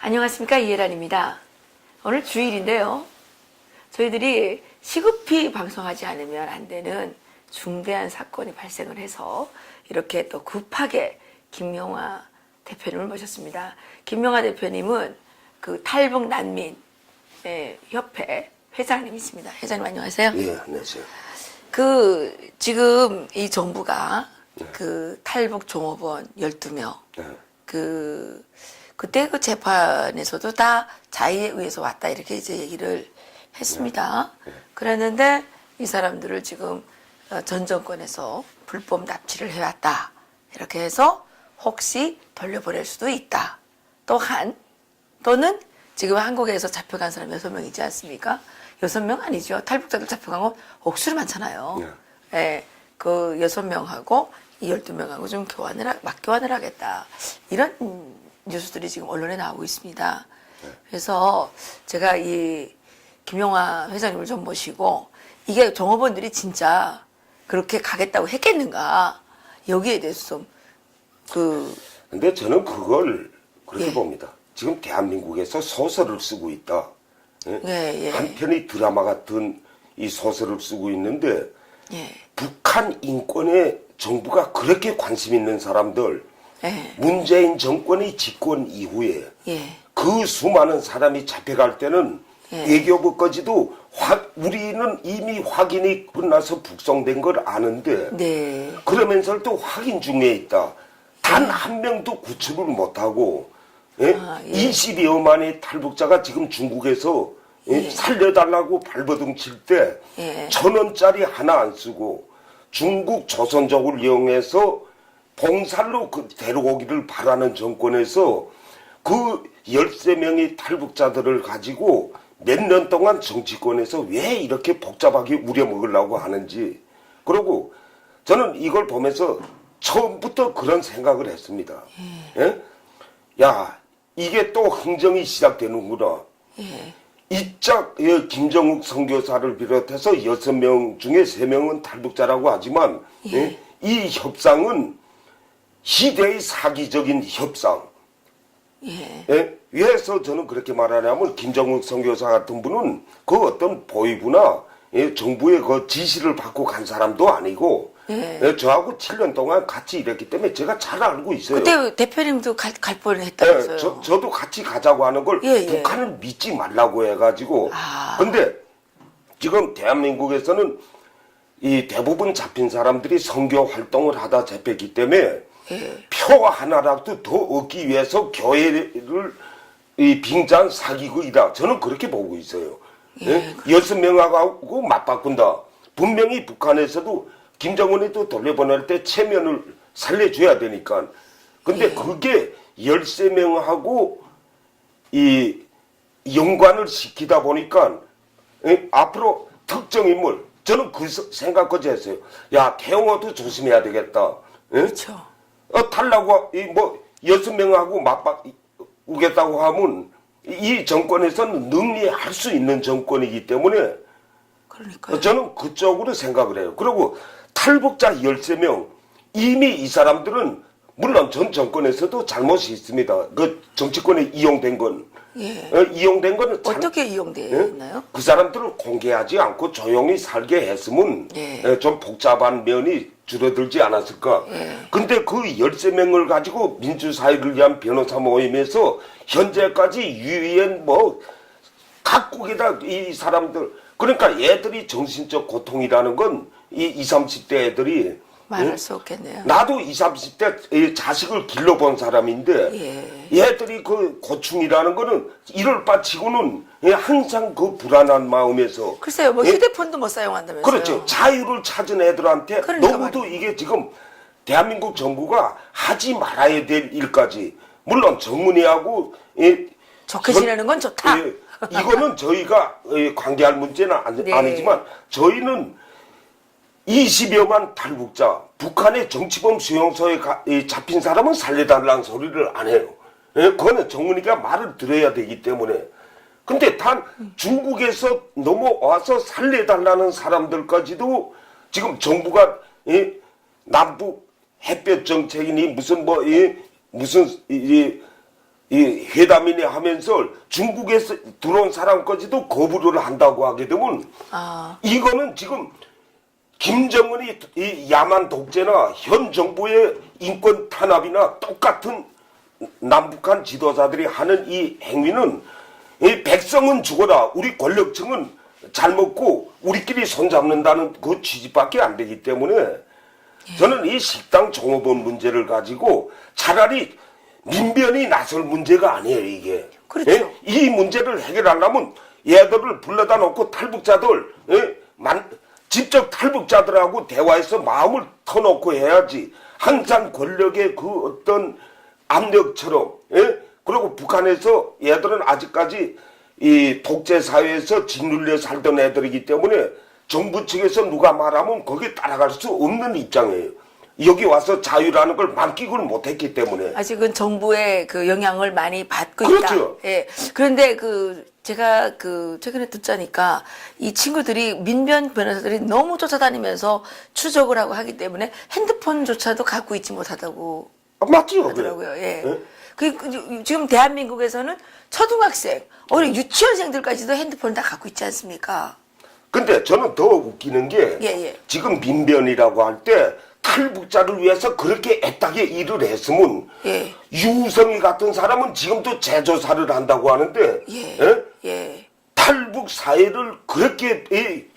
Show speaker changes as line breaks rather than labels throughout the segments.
안녕하십니까, 이혜란입니다. 오늘 주일인데요. 저희들이 시급히 방송하지 않으면 안 되는 중대한 사건이 발생을 해서 이렇게 또 급하게 김명화 대표님을 모셨습니다. 김명화 대표님은 그 탈북 난민 협회 회장님이십니다. 회장님 안녕하세요.
예, 안녕하세요.
지금 이 정부가 그 탈북 종업원 12명 그때 그 재판에서도 다 자의에 의해서 왔다 이렇게 이제 얘기를 했습니다. 그랬는데 이 사람들을 지금 전 정권에서 불법 납치를 해왔다 이렇게 해서 혹시 돌려보낼 수도 있다. 또는 지금 한국에서 잡혀간 사람 6명이지 않습니까? 6명 아니죠. 탈북자들 잡혀간 건 억수로 많잖아요. 예, 그 6명하고 이 12명하고 좀 맞교환을 하겠다. 이런 뉴스들이 지금 언론에 나오고 있습니다. 그래서 제가 이 김명화 회장님을 좀 모시고 이게 종업원들이 진짜 그렇게 가겠다고 했겠는가 여기에 대해서 좀
근데 저는 그걸 그렇게 봅니다. 지금 대한민국에서 소설을 쓰고 있다. 한 편의 드라마 같은 이 소설을 쓰고 있는데 북한 인권에 정부가 그렇게 관심 있는 사람들 문재인 정권의 집권 이후에 그 수많은 사람이 잡혀갈 때는 외교부까지도 우리는 이미 확인이 끝나서 북송된 걸 아는데 그러면서 또 확인 중에 있다. 단 한 명도 구출을 못하고 20여만의 탈북자가 지금 중국에서 살려달라고 발버둥 칠 때 1,000원짜리 하나 안 쓰고 중국 조선족을 이용해서 봉살로 데려오기를 바라는 정권에서 그 13명의 탈북자들을 가지고 몇 년 동안 정치권에서 왜 이렇게 복잡하게 우려먹으려고 하는지. 그리고 저는 이걸 보면서 처음부터 그런 생각을 했습니다. 야, 이게 또 흥정이 시작되는구나. 이짝 김정욱 선교사를 비롯해서 6명 중에 3명은 탈북자라고 하지만 이 협상은 시대의 사기적인 협상. 왜서 저는 그렇게 말하냐면 김정욱 선교사 같은 분은 그 어떤 보위부나 정부의 그 지시를 받고 간 사람도 아니고 저하고 7년 동안 같이 일했기 때문에 제가 잘 알고 있어요.
그때 대표님도 갈 뻔했다면서요.
저도 같이 가자고 하는 걸 북한을 믿지 말라고 해가지고. 근데 지금 대한민국에서는 이 대부분 잡힌 사람들이 선교 활동을 하다 잡혔기 때문에 표 하나라도 더 얻기 위해서 교회를 빙자한 사기극이다. 저는 그렇게 보고 있어요. 6명하고 맞바꾼다. 분명히 북한에서도 김정은이도 돌려보낼 때 체면을 살려줘야 되니까. 근데 그게 13명하고 이 연관을 시키다 보니까 앞으로 특정 인물, 저는 그 생각까지 했어요. 야, 태영호도 조심해야 되겠다.
그렇죠.
달라고 6명하고 맞바꾸겠다고 하면 이 정권에서는 능리할 수 있는 정권이기 때문에
그러니까요.
저는 그쪽으로 생각을 해요. 그리고 탈북자 13명 이미 이 사람들은 물론 전 정권에서도 잘못이 있습니다. 그 정치권에 이용된 건 이용된 거는
어떻게 이용되었나요?
그 사람들을 공개하지 않고 조용히 살게 했으면 좀 복잡한 면이 줄어들지 않았을까. 근데 그 13명을 가지고 민주사회를 위한 변호사 모임에서 현재까지 유엔 각국에다 이 사람들, 그러니까 애들이 정신적 고통이라는 건 이 20, 30대 애들이
말할 수 없겠네요.
나도 20, 30대 자식을 길러본 사람인데 얘들이 그 고충이라는 거는 이럴 바치고는 항상 그 불안한 마음에서
글쎄요, 휴대폰도 못 사용한다면서요.
그렇죠. 자유를 찾은 애들한테
그러니까
너무도 이게 지금 대한민국 정부가 하지 말아야 될 일까지, 물론 정문이하고
좋게 지내는 건 좋다.
이거는 저희가 관계할 문제는 아니지만 저희는 20여만 탈북자, 북한의 정치범 수용소에 잡힌 사람은 살려달라는 소리를 안 해요. 그거는 정문이가 말을 들어야 되기 때문에. 근데 단 중국에서 넘어와서 살려달라는 사람들까지도 지금 정부가 남북 햇볕 정책이니 무슨 이 회담이네 하면서 중국에서 들어온 사람까지도 거부를 한다고 하게 되면 이거는 지금 김정은이 이 야만 독재나 현 정부의 인권 탄압이나 똑같은 남북한 지도자들이 하는 이 행위는 이 백성은 죽어라 우리 권력층은 잘 먹고 우리끼리 손잡는다는 그 취지밖에 안 되기 때문에 저는 이 식당 종업원 문제를 가지고 차라리 민변이 나설 문제가 아니에요 이게.
그렇죠.
예? 이 문제를 해결하려면 얘들을 불러다 놓고 탈북자들 직접 탈북자들하고 대화해서 마음을 터놓고 해야지. 항상 권력의 그 어떤 압력처럼 그리고 북한에서 얘들은 아직까지 이 독재 사회에서 짓눌려 살던 애들이기 때문에 정부 측에서 누가 말하면 거기에 따라갈 수 없는 입장이에요. 여기 와서 자유라는 걸 만끽을 못했기 때문에
아직은 정부의 그 영향을 많이 받고
그렇죠.
있다. 예. 그런데 제가 최근에 듣자니까 이 친구들이 민변 변호사들이 너무 쫓아다니면서 추적을 하고 하기 때문에 핸드폰조차도 갖고 있지 못하다고
맞죠.
하더라고요. 예.
네?
지금 대한민국에서는 초등학생, 어린 유치원생들까지도 핸드폰을 다 갖고 있지 않습니까?
근데 저는 더 웃기는 게 지금 민변이라고 할 때 탈북자를 위해서 그렇게 애타게 일을 했으면 유성이 같은 사람은 지금도 재조사를 한다고 하는데 탈북 사회를 그렇게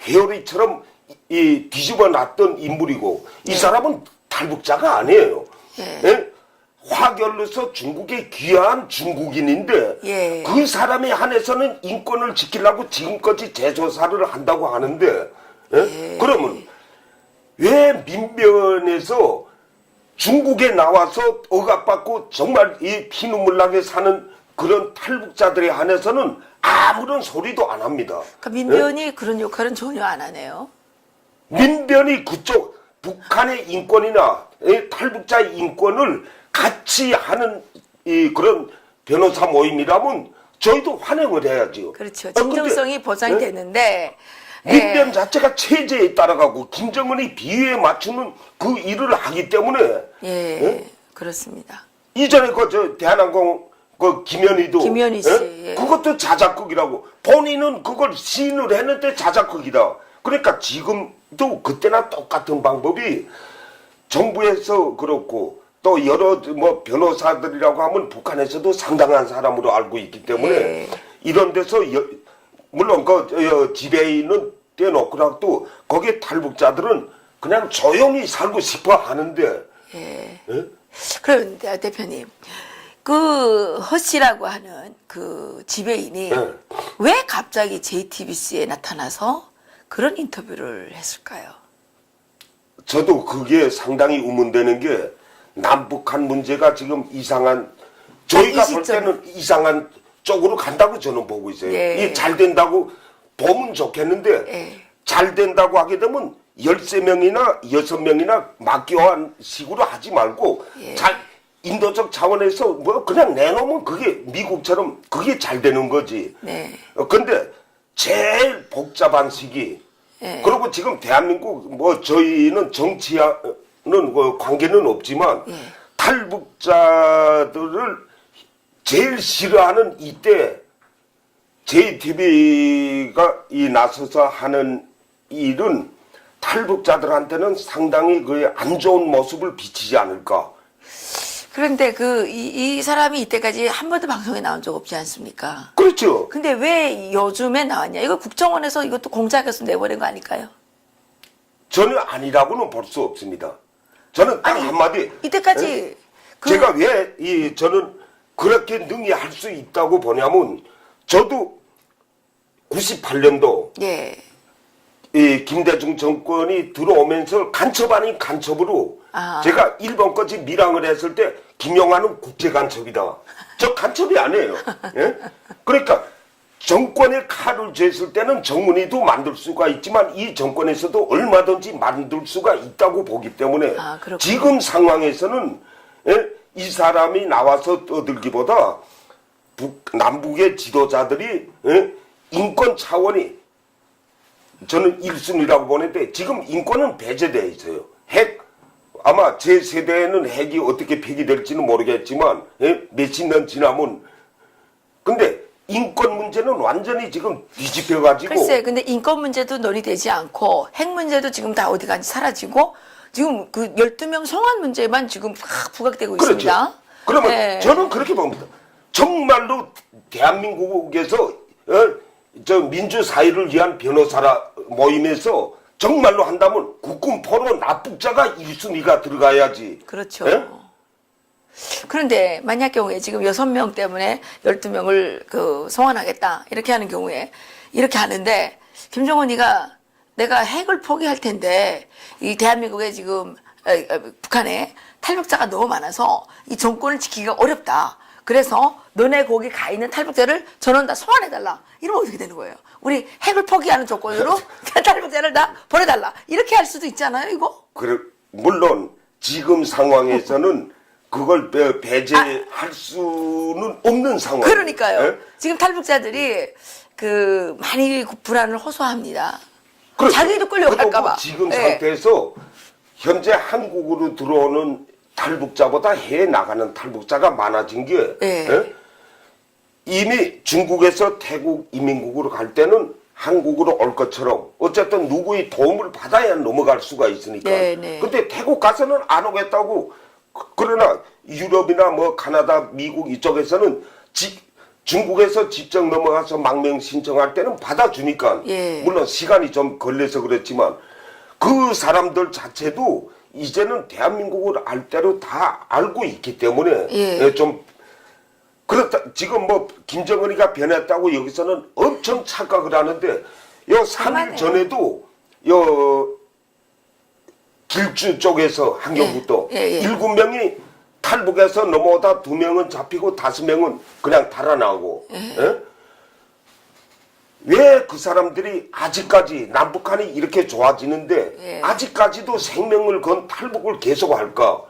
회오리처럼 뒤집어 놨던 인물이고 이 사람은 탈북자가 아니에요. 화결로서 중국에 귀화한 중국인인데 그 사람에 한해서는 인권을 지키려고 지금까지 재조사를 한다고 하는데 그러면 왜 민변에서 중국에 나와서 억압받고 정말 이 피눈물 나게 사는 그런 탈북자들에 한해서는 아무런 소리도 안 합니다.
그러니까 민변이 그런 역할은 전혀 안 하네요.
민변이 그쪽 북한의 인권이나 탈북자 인권을 같이 하는 그런 변호사 모임이라면 저희도 환영을 해야죠.
그렇죠. 진정성이 보장이 되는데
민변 자체가 체제에 따라가고 김정은이 비위에 맞추는 그 일을 하기 때문에
그렇습니다.
이전에 저 대한항공 김현희 씨 그것도 자작극이라고 본인은 그걸 시인을 했는데 자작극이다. 그러니까 지금도 그때나 똑같은 방법이 정부에서 그렇고 또 여러 변호사들이라고 하면 북한에서도 상당한 사람으로 알고 있기 때문에 이런 데서 물론 지배인은 떼놓고라도 거기에 탈북자들은 그냥 조용히 살고 싶어 하는데
그런데 대표님 그 허 씨라고 하는 그 지배인이 왜 갑자기 JTBC에 나타나서 그런 인터뷰를 했을까요?
저도 그게 상당히 의문되는 게 남북한 문제가 지금 이상한 저희가 볼 때는 이상한 쪽으로 간다고 저는 보고 있어요. 이게 잘 된다고 보면 좋겠는데 잘 된다고 하게 되면 13명이나 6명이나 막교한 식으로 하지 말고 잘 인도적 차원에서 그냥 내놓으면 그게 미국처럼 그게 잘 되는 거지. 근데 제일 복잡한 시기 그리고 지금 대한민국 저희는 정치와는 관계는 없지만 탈북자들을 제일 싫어하는 이때 JTBC가 나서서 하는 일은 탈북자들한테는 상당히 그 안 좋은 모습을 비치지 않을까.
그런데 이 사람이 이때까지 한 번도 방송에 나온 적 없지 않습니까?
그렇죠.
근데 왜 요즘에 나왔냐? 이거 국정원에서 이것도 공작해서 내버린 거 아닐까요?
전혀 아니라고는 볼 수 없습니다. 저는 딱 한마디.
이때까지
제가 왜 저는 그렇게 능히 할 수 있다고 보냐면 저도 98년도 이 김대중 정권이 들어오면서 간첩 아닌 간첩으로 제가 일본까지 밀항을 했을 때 김영하는 국제간첩이다. 저 간첩이 아니에요. 그러니까 정권에 칼을 쥐었을 때는 정문이도 만들 수가 있지만 이 정권에서도 얼마든지 만들 수가 있다고 보기 때문에 지금 상황에서는 이 사람이 나와서 떠들기보다 남북의 지도자들이 인권 차원이 저는 1순위라고 보는데 지금 인권은 배제되어 있어요. 핵 아마 제 세대에는 핵이 어떻게 폐기될지는 모르겠지만 몇십 년 지나면 근데 인권 문제는 완전히 지금 뒤집혀가지고
글쎄, 근데 인권 문제도 논의되지 않고 핵 문제도 지금 다 어디 간지 사라지고 지금 그 12명 송환 문제만 지금 확 부각되고
그렇죠.
있습니다.
그러면
네.
저는 그렇게 봅니다. 정말로 대한민국에서 저 민주사회를 위한 변호사라 모임에서 정말로 한다면 국군 포로 납북자가 1순위가 들어가야지.
그렇죠.
예?
그런데 만약 경우에 지금 6명 때문에 12명을 그 송환하겠다 이렇게 하는 경우에 이렇게 하는데 김정은이가 내가 핵을 포기할 텐데 이 대한민국에 지금 북한에 탈북자가 너무 많아서 이 정권을 지키기가 어렵다. 그래서 너네 거기 가 있는 탈북자를 전원 다 소환해달라. 이러면 어떻게 되는 거예요? 우리 핵을 포기하는 조건으로 탈북자를 다 보내달라. 이렇게 할 수도 있잖아요, 이거?
그래, 물론 지금 상황에서는 그걸 배제할 수는 없는 상황.
그러니까요.
예?
지금 탈북자들이 그 많이 불안을 호소합니다.
그렇죠.
자기도 끌려갈까봐.
그리고 지금
예.
상태에서 현재 한국으로 들어오는 탈북자보다 해외 나가는 탈북자가 많아진 게
예.
예? 이미 중국에서 태국 이민국으로 갈 때는 한국으로 올 것처럼 어쨌든 누구의 도움을 받아야 넘어갈 수가 있으니까.
네, 네.
근데 태국 가서는 안 오겠다고. 그러나 유럽이나 뭐 카나다, 미국 이쪽에서는 중국에서 직접 넘어가서 망명 신청할 때는 받아주니까.
예.
물론 시간이 좀 걸려서 그랬지만 그 사람들 자체도 이제는 대한민국을 알 대로 다 알고 있기 때문에
예.
좀 그렇다. 지금 뭐 김정은이가 변했다고 여기서는 엄청 착각을 하는데 요 3일
그만해요.
전에도 요 길주 쪽에서 한경부터
예, 예, 예.
7명이 탈북해서 넘어오다 2명은 잡히고 5명은 그냥 달아나고. 예? 왜 그 사람들이 아직까지 남북한이 이렇게 좋아지는데
예.
아직까지도 생명을 건 탈북을 계속할까?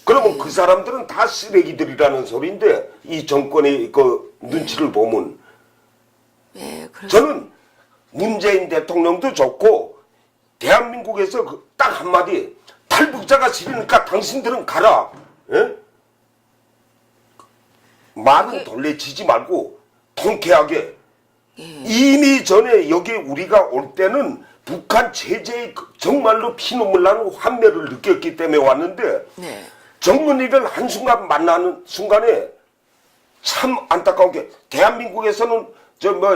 그러면 그 사람들은 다 쓰레기들이라는 소리인데 이 정권의 그 눈치를 보면
예, 그렇습니다.
저는 문재인 대통령도 좋고 대한민국에서 딱 한마디 탈북자가 싫으니까 당신들은 가라. 예? 말은 돌려치지 말고 통쾌하게 이미 전에 여기 우리가 올 때는 북한 체제의 정말로 피눈물 나는 환멸을 느꼈기 때문에 왔는데
네.
정문이를 한순간 만나는 순간에 참 안타까운 게 대한민국에서는 저 뭐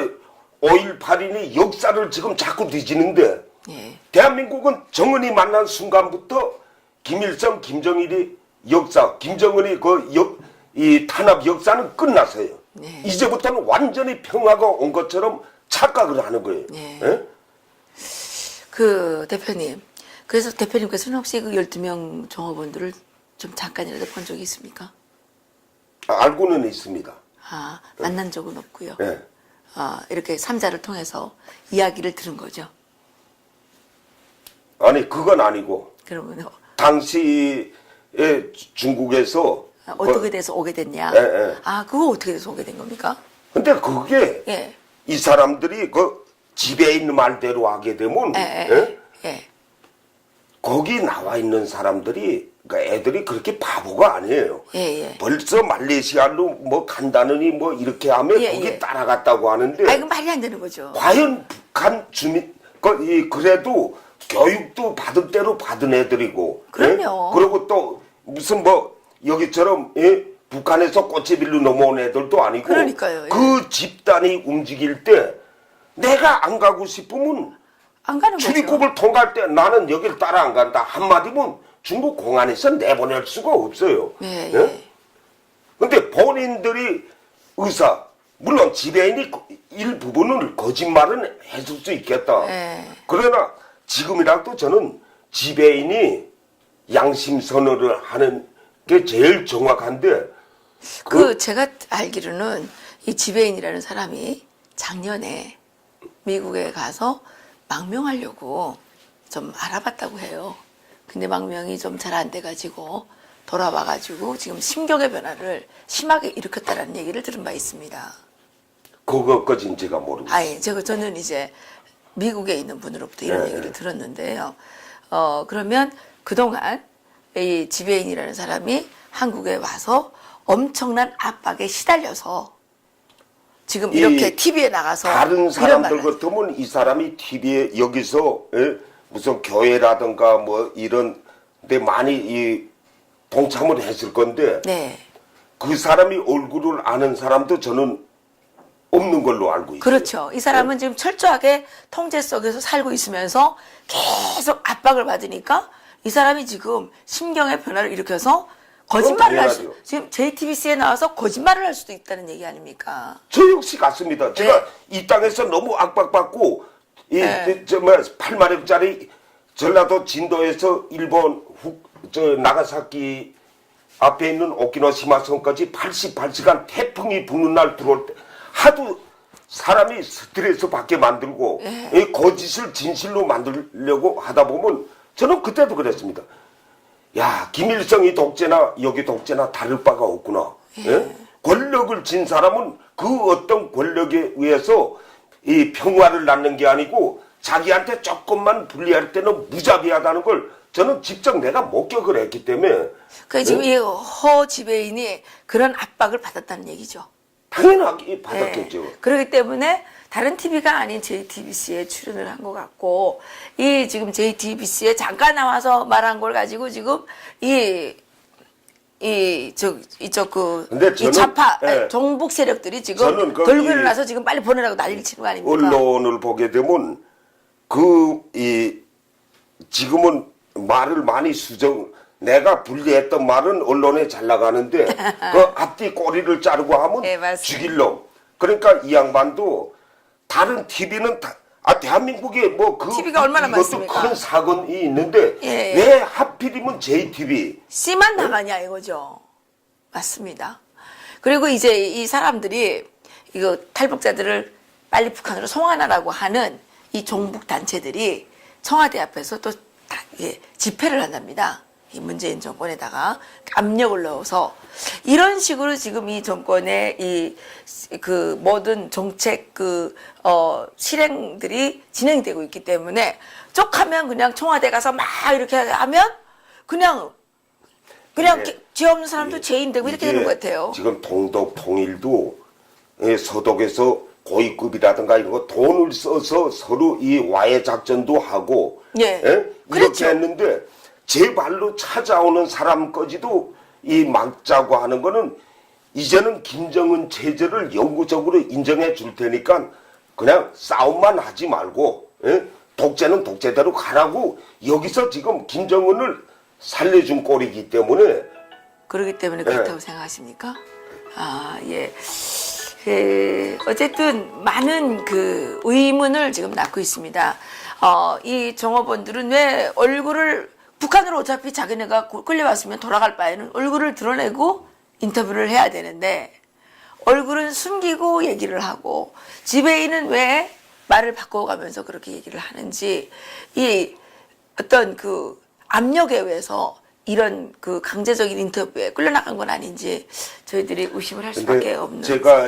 5.18이니 역사를 지금 자꾸 뒤지는데
예.
대한민국은 정은이 만난 순간부터 김일성, 김정일이 역사, 김정은이 이 탄압 역사는 끝났어요.
네.
이제부터는 완전히 평화가 온 것처럼 착각을 하는 거예요.
네.
예?
그 대표님, 그래서 대표님께서는 혹시 그 12명 종업원들을 좀 잠깐이라도 본 적이 있습니까?
알고는 있습니다.
아, 만난 적은 없고요.
예.
아, 이렇게 삼자를 통해서 이야기를 들은 거죠.
아니 그건 아니고
그러면
당시에 중국에서
어떻게 돼서 오게 됐냐?
예, 예.
아, 그거 어떻게 돼서 오게 된 겁니까?
근데 그게
예.
이 사람들이 그 집에 있는 말대로 하게 되면 예?
예.
거기 나와 있는 사람들이 그러니까 애들이 그렇게 바보가 아니에요.
예, 예.
벌써 말레이시아로 뭐 간다느니 뭐 이렇게 하면
예,
거기
예.
따라갔다고 하는데
아, 이거 말이 안 되는 거죠.
과연 북한 주민 그래도 교육도 받을 대로 받은 애들이고
그럼요.
예? 그리고 또 무슨 뭐 여기처럼 예? 북한에서 꽃제빌로 넘어온 애들도 아니고
그러니까요, 예.
그 집단이 움직일 때 내가 안 가고 싶으면
안 가는 거죠.
출입국을 통과할 때 나는 여길 따라 안 간다 한마디면 중국 공안에서 내보낼 수가 없어요.
예,
예?
예.
근데 본인들이 의사 물론 지배인이 일부분은 거짓말은 해줄 수 있겠다.
예.
그러나 지금이라도 저는 지배인이 양심 선언을 하는 게 제일 정확한데
제가 알기로는 이 지배인이라는 사람이 작년에 미국에 가서 망명하려고 좀 알아봤다고 해요. 근데 망명이 좀 잘 안 돼가지고 돌아와가지고 지금 심경의 변화를 심하게 일으켰다라는 얘기를 들은 바 있습니다.
그것까지는 제가 모르고
아예 저는 이제 미국에 있는 분으로부터 이런
네,
얘기를
네.
들었는데요. 그러면 그동안 이 지배인이라는 사람이 한국에 와서 엄청난 압박에 시달려서 지금 이렇게 TV에 나가서
다른 사람들 같으면 이 사람이 TV에 여기서 무슨 교회라든가 뭐 이런 데 많이 동참을 했을 건데
네.
그 사람이 얼굴을 아는 사람도 저는 없는 걸로 알고 있어요.
그렇죠. 이 사람은 지금 철저하게 통제 속에서 살고 있으면서 계속 압박을 받으니까 이 사람이 지금 심경의 변화를 일으켜서 거짓말을 할 수, 지금 JTBC에 나와서 거짓말을 할 수도 있다는 얘기 아닙니까?
저 역시 같습니다. 제가 이 땅에서 너무 압박받고 정말 8마력짜리 전라도 진도에서 일본 나가사키 앞에 있는 오키나와 섬까지 88시간 태풍이 부는 날 들어올 때 하도 사람이 스트레스 받게 만들고 거짓을 진실로 만들려고 하다 보면 저는 그때도 그랬습니다. 야, 김일성이 독재나 여기 독재나 다를 바가 없구나. 권력을 진 사람은 그 어떤 권력에 의해서 이 평화를 낳는 게 아니고 자기한테 조금만 불리할 때는 무자비하다는 걸 저는 직접 내가 목격을 했기 때문에.
그 지금 이 허 지배인이 그런 압박을 받았다는 얘기죠.
당연하게 받았겠죠.
그렇기 때문에 다른 TV가 아닌 JTBC에 출연을 한 것 같고, 이 지금 JTBC에 잠깐 나와서 말한 걸 가지고 지금 이 좌파 종북 세력들이 지금 들고 일어나서 지금 빨리 보내라고 난리를 치는 거 아닙니까?
언론을 보게 되면 지금은 말을 많이 내가 분리했던 말은 언론에 잘 나가는데 그 앞뒤 꼬리를 자르고 하면 죽일 놈. 그러니까 이 양반도 다른 TV는 대한민국에
TV가 얼마나 많습니까?
큰 사건이 있는데 왜 하필이면 JTV?
C만 나가냐 이거죠. 맞습니다. 그리고 이제 이 사람들이 이거 탈북자들을 빨리 북한으로 송환하라고 하는 이 종북 단체들이 청와대 앞에서 또 집회를 한답니다. 이 문재인 정권에다가 압력을 넣어서 이런 식으로 지금 이 정권의 그 모든 정책 실행들이 진행되고 있기 때문에 쪽하면 그냥 청와대 가서 막 이렇게 하면 그냥 죄 없는 사람도 죄인 되고 이렇게 되는 것 같아요.
지금 동독 통일도 서독에서 고위급이라든가 이런 거 돈을 써서 서로 이 와해 작전도 하고 이렇게
그렇죠.
했는데 제 발로 찾아오는 사람까지도 이 막자고 하는 거는 이제는 김정은 체제를 영구적으로 인정해 줄 테니까 그냥 싸움만 하지 말고 독재는 독재대로 가라고 여기서 지금 김정은을 살려준 꼴이기 때문에
그렇기 때문에 그렇다고 생각하십니까? 어쨌든 많은 그 의문을 지금 낳고 있습니다. 이 종업원들은 왜 얼굴을 북한으로 어차피 자기네가 끌려왔으면 돌아갈 바에는 얼굴을 드러내고 인터뷰를 해야 되는데 얼굴은 숨기고 얘기를 하고 지배인은 왜 말을 바꿔가면서 그렇게 얘기를 하는지 이 어떤 그 압력에 의해서 이런 그 강제적인 인터뷰에 끌려나간 건 아닌지 저희들이 의심을 할 수밖에 없는.
제가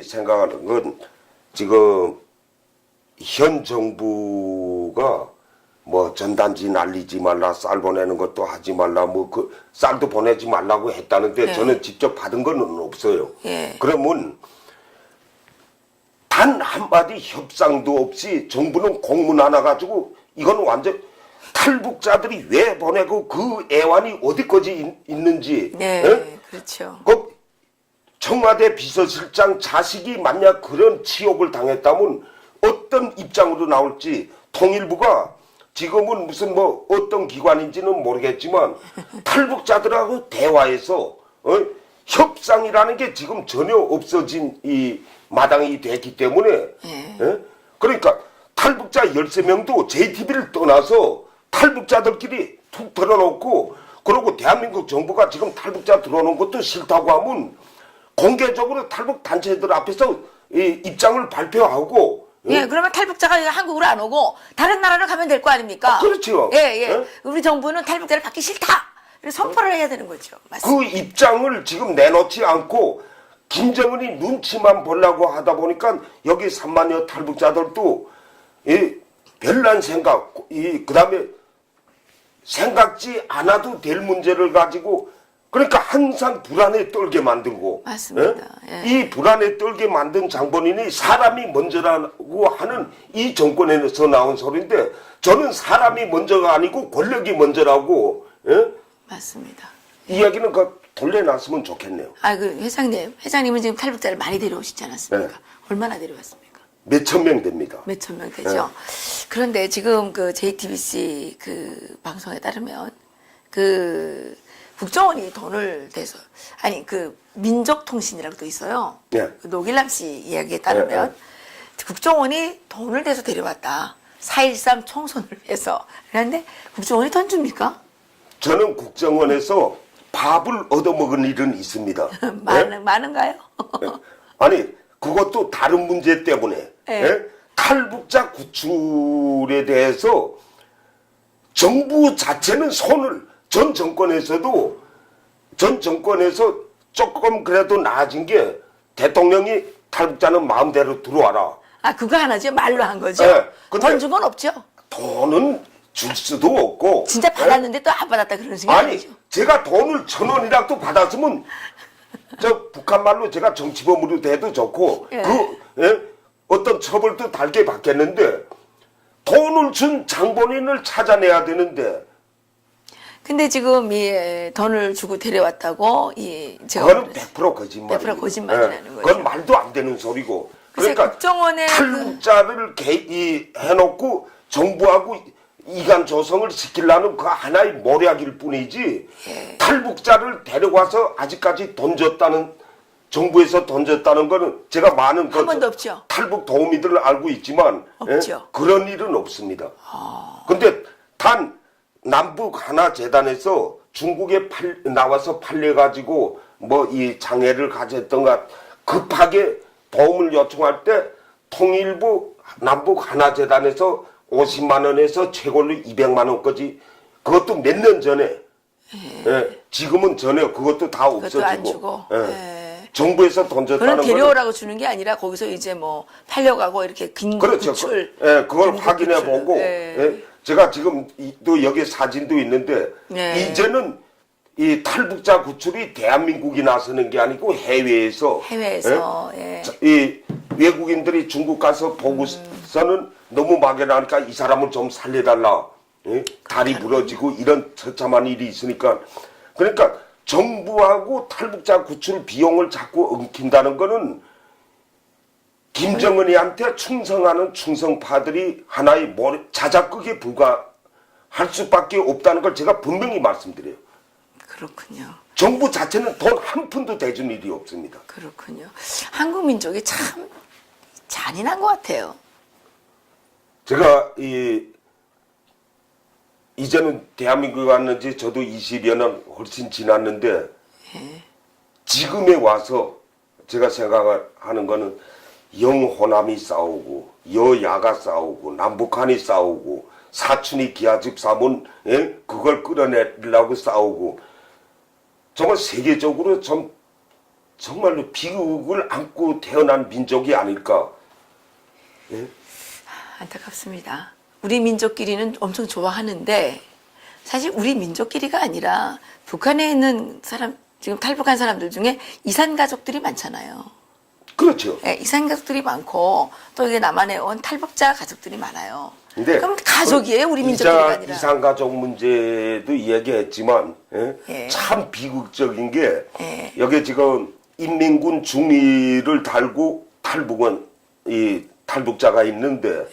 생각하는 건 지금 현 정부가 뭐 전단지 날리지 말라, 쌀 보내는 것도 하지 말라, 쌀도 보내지 말라고 했다는데 저는 직접 받은 건 없어요. 그러면 단 한마디 협상도 없이 정부는 공문 하나 가지고 이건 완전 탈북자들이 왜 보내고 그 애완이 어디까지 있는지.
그렇죠.
청와대 비서실장 자식이 만약 그런 치욕을 당했다면 어떤 입장으로 나올지 통일부가 지금은 무슨 어떤 기관인지는 모르겠지만 탈북자들하고 대화해서 협상이라는 게 지금 전혀 없어진 이 마당이 됐기 때문에 그러니까 탈북자 13명도 JTB를 떠나서 탈북자들끼리 툭 털어놓고 그리고 대한민국 정부가 지금 탈북자 들어오는 것도 싫다고 하면 공개적으로 탈북 단체들 앞에서 입장을 발표하고
그러면 탈북자가 한국으로 안 오고 다른 나라로 가면 될 거 아닙니까?
그렇죠.
우리 정부는 탈북자를 받기 싫다. 선포를 해야 되는 거죠. 맞습니다.
그 입장을 지금 내놓지 않고 김정은이 눈치만 보려고 하다 보니까 여기 3만여 탈북자들도 별난 생각, 그 다음에 생각지 않아도 될 문제를 가지고 그러니까 항상 불안에 떨게 만들고
맞습니다.
예? 이 불안에 떨게 만든 장본인이 사람이 먼저라고 하는 이 정권에서 나온 소리인데 저는 사람이 먼저가 아니고 권력이 먼저라고 예?
맞습니다.
이야기는 그 돌려놨으면 좋겠네요.
그 회장님은 지금 탈북자를 많이 데려오시지 않았습니까? 얼마나 데려왔습니까?
몇천 명 됩니다.
몇천 명 되죠. 그런데 지금 그 JTBC 그 방송에 따르면 그 국정원이 돈을 대서 그 민족통신이라고 또 있어요.
예.
그 노길남 씨 이야기에 따르면 국정원이 돈을 대서 데려왔다. 4.13 총선을 위해서. 그런데 국정원이 돈 줍니까?
저는 국정원에서 밥을 얻어먹은 일은 있습니다.
많은가요?
아니 그것도 다른 문제 때문에 예? 탈북자 구출에 대해서 정부 자체는 손을 전 정권에서 조금 그래도 나아진 게 대통령이 탈북자는 마음대로 들어와라.
그거 하나죠. 말로 한 거죠. 돈 준 건 없죠.
돈은 줄 수도 없고.
진짜 받았는데 또 안 받았다 그러는 생각이 아니죠.
제가 돈을 1,000원이라도 받았으면 저 북한 말로 제가 정치범으로 돼도 좋고 어떤 처벌도 달게 받겠는데 돈을 준 장본인을 찾아내야 되는데.
근데 지금 돈을 주고 데려왔다고
그거는 100% 거짓말이에요.
100% 거짓말이라는 거죠.
그건 말도 안 되는 소리고. 그러니까
국정원의
탈북자를 해놓고 정부하고 이간 조성을 시키려는 그 하나의 모략일 뿐이지 탈북자를 데려와서 아직까지 정부에서 던졌다는 거는 제가 많은
한 번도 없죠.
탈북 도우미들을 알고 있지만
없죠.
그런 일은 없습니다. 근데 단 남북 하나 재단에서 중국에 나와서 팔려가지고 이 장애를 가졌던가 급하게 도움을 요청할 때 통일부 남북 하나 재단에서 50만 원에서 최고로 200만 원까지 그것도 몇 년 전에 지금은 전혀 그것도 다 없어지고
안 주고
정부에서 던졌다는
그건 데려오라고 주는 게 아니라 거기서 이제 팔려가고 이렇게 긴급
그렇죠.
구출
그걸 확인해 보고 제가 지금 또 여기 사진도 있는데 이제는 이 탈북자 구출이 대한민국이 나서는 게 아니고 해외에서 이 외국인들이 중국 가서 보고서는 너무 막연하니까 이 사람을 좀 살려달라. 다리 부러지고 이런 처참한 일이 있으니까 그러니까 정부하고 탈북자 구출 비용을 자꾸 엉킨다는 거는 김정은이한테 충성하는 충성파들이 하나의 자작극에 불과할 수밖에 없다는 걸 제가 분명히 말씀드려요.
그렇군요.
정부 자체는 돈 한 푼도 대준 일이 없습니다.
그렇군요. 한국 민족이 참 잔인한 것 같아요.
제가 이제는 대한민국에 왔는지 저도 20여 년 훨씬 지났는데 지금에 와서 제가 생각하는 거는 영호남이 싸우고 여야가 싸우고 남북한이 싸우고 사촌이 기아집 사면 그걸 끌어내려고 싸우고 정말 세계적으로 정말로 비극을 안고 태어난 민족이 아닐까.
안타깝습니다. 우리 민족끼리는 엄청 좋아하는데 사실 우리 민족끼리가 아니라 북한에 있는 지금 탈북한 사람들 중에 이산 가족들이 많잖아요.
그렇죠.
이산 가족들이 많고 또 이게 남한에 온 탈북자 가족들이 많아요. 그럼 가족이에요, 우리 민족끼리가 아니라.
이산 가족 문제도 이야기했지만 참 비극적인 게 여기 지금 인민군 중위를 달고 탈북은 이 탈북자가 있는데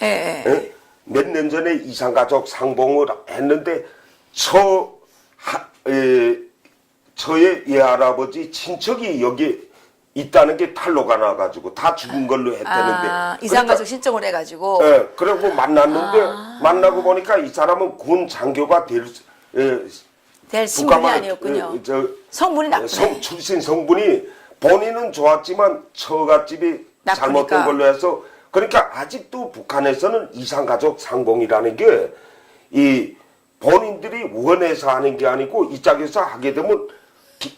몇 년 전에 이산가족 상봉을 했는데 저의 예할아버지 친척이 여기 있다는 게 탈로가 나가지고 다 죽은 걸로 했다는데
이산가족 신청을 해가지고
그리고 만났는데 만나고 보니까 이 사람은 군 장교가 될
신분이 아니었군요. 성분이 나쁘네.
출신 성분이 본인은 좋았지만 처갓집이 잘못된 걸로 해서 그러니까 아직도 북한에서는 이산가족 상봉이라는 게 이 본인들이 원해서 하는 게 아니고 이 짝에서 하게 되면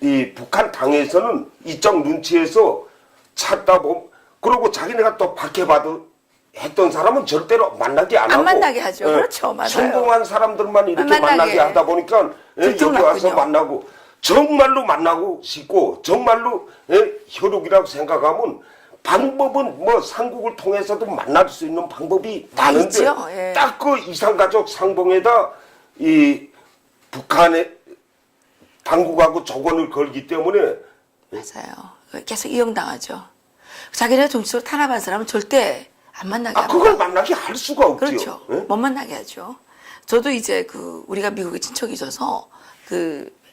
이 북한 당에서는 이쪽 눈치에서 찾다 보면 그러고 자기네가 또 박해받아 했던 사람은 절대로 만나게 안 하고
만나게 하죠. 그렇죠. 맞아요.
성공한 사람들만 이렇게
만나게
만나게 하다 보니까 여기 와서 만나고 정말로 만나고 싶고 정말로 혈육이라고 생각하면 방법은 뭐 삼국을 통해서도 만날 수 있는 방법이 많은데
예.
딱 그 이산가족 상봉에다 이 북한의 당국하고 조건을 걸기 때문에
맞아요. 계속 이용당하죠. 자기네 정치적으로 탄압한 사람은 절대 안 만나게 합니다.
그걸 만나게 할 수가 없죠.
그렇죠.
예?
못 만나게 하죠. 저도 이제 우리가 미국에 친척이 있어서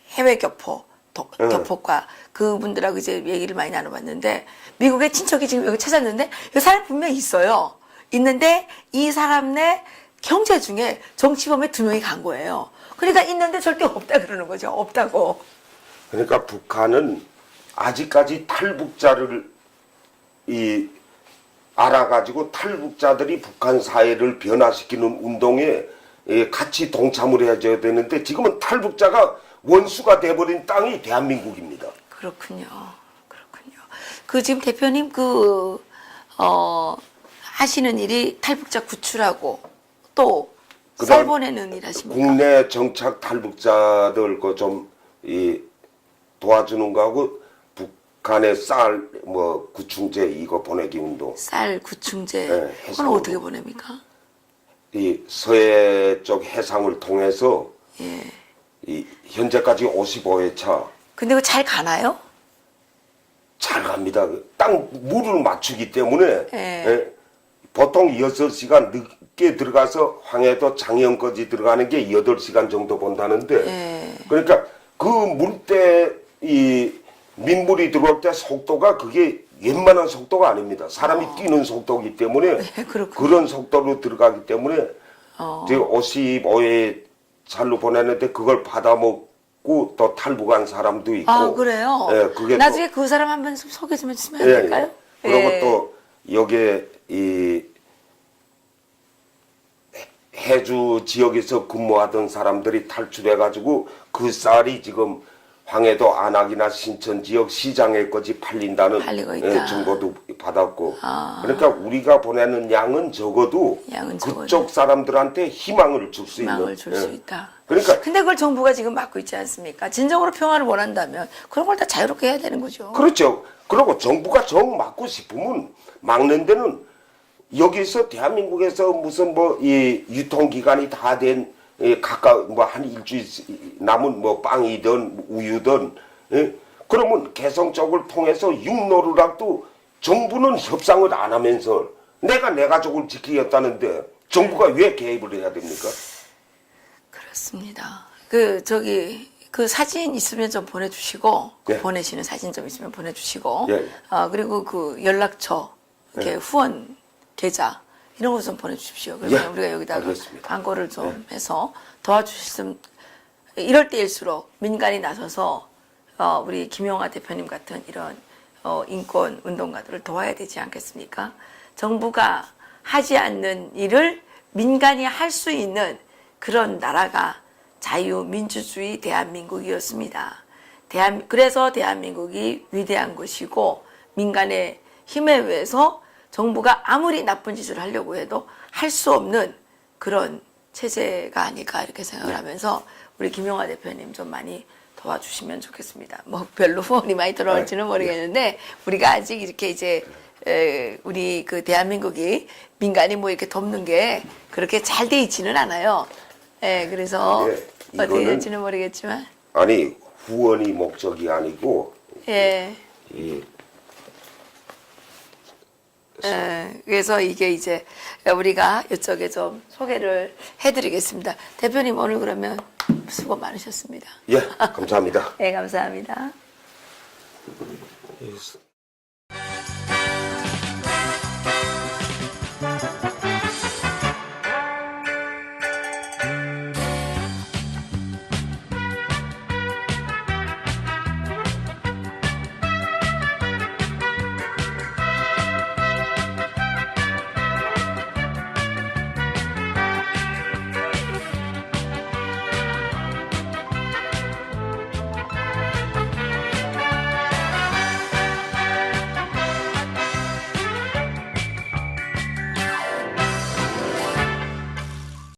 해외 교포과 그분들하고 이제 얘기를 많이 나눠봤는데 미국의 친척이 지금 여기 찾았는데 이 사람 분명히 있어요. 있는데 이 사람네 형제 중에 정치범에 2명이 간 거예요. 그러니까 있는데 절대 없다 그러는 거죠. 없다고.
그러니까 북한은 아직까지 탈북자를 알아가지고 탈북자들이 북한 사회를 변화시키는 운동에 같이 동참을 해줘야 되는데 지금은 탈북자가 원수가 돼버린 땅이 대한민국입니다.
그렇군요. 지금 대표님 하시는 일이 탈북자 구출하고 또 쌀 보내는 일 하십니까?
국내 정착 탈북자들 좀 도와주는 거하고 북한의 쌀 구충제 이거 보내기 운동.
쌀 구충제.
네,
그건 어떻게 보냅니까?
이 서해 쪽 해상을 통해서 현재까지 55회차.
근데 그거 잘 가나요?
잘 갑니다. 딱 물을 맞추기 때문에 보통 6시간 늦게 들어가서 황해도 장해까지 들어가는 게 8시간 정도 본다는데 그러니까 그 물때 민물이 들어올 때 속도가 그게 웬만한 속도가 아닙니다. 사람이 뛰는 속도이기 때문에 그런 속도로 들어가기 때문에 지금 55회 차로 보내는데 그걸 받아먹고 또 탈북한 사람도 있고.
그래요?
그게
나중에 그 사람 한번 소개 좀 해주시면 안 될까요?
그리고 또 여기에 해주 지역에서 근무하던 사람들이 탈출해가지고 그 쌀이 지금 황해도 안악이나 신천 지역 시장에까지 팔린다는 정보도 받았고 그러니까 우리가 보내는 양은 적어도 그쪽 사람들한테 희망을 줄 수 있는
줄 수 있다.
그러니까
근데 그걸 정부가 지금 막고 있지 않습니까? 진정으로 평화를 원한다면 그런 걸 다 자유롭게 해야 되는 거죠.
그렇죠. 그리고 정부가 정 막고 싶으면 막는 데는 여기서 대한민국에서 무슨 이 유통기간이 다 된 각각 한 일주일 남은 빵이든 우유든 그러면 개성 쪽을 통해서 육로루랑도 정부는 협상을 안 하면서 내가 내 가족을 지키겠다는데 정부가 왜 개입을 해야 됩니까?
그렇습니다. 그 사진 있으면 좀 보내주시고 보내시는 사진 좀 있으면 보내주시고 그리고 그 연락처 이렇게 후원 계좌 이런 거 좀 보내주십시오. 그러면 우리가 여기다가 광고를 좀 해서 도와주셨으면 이럴 때일수록 민간이 나서서 우리 김용화 대표님 같은 이런 인권 운동가들을 도와야 되지 않겠습니까? 정부가 하지 않는 일을 민간이 할 수 있는 그런 나라가 자유민주주의 대한민국이었습니다. 그래서 대한민국이 위대한 것이고 민간의 힘에 의해서 정부가 아무리 나쁜 짓을 하려고 해도 할 수 없는 그런 체제가 아닐까 이렇게 생각을 하면서 우리 김용화 대표님 좀 많이 도와주시면 좋겠습니다. 별로 후원이 많이 들어올지는 모르겠는데 우리가 아직 이렇게 이제 우리 대한민국이 민간이 이렇게 돕는 게 그렇게 잘 돼 있지는 않아요. 그래서 어떻게 될지는 모르겠지만
아니 후원이 목적이 아니고
그래서 이게 이제 우리가 이쪽에 좀 소개를 해드리겠습니다. 대표님 오늘 그러면 수고 많으셨습니다.
감사합니다.
네, 감사합니다.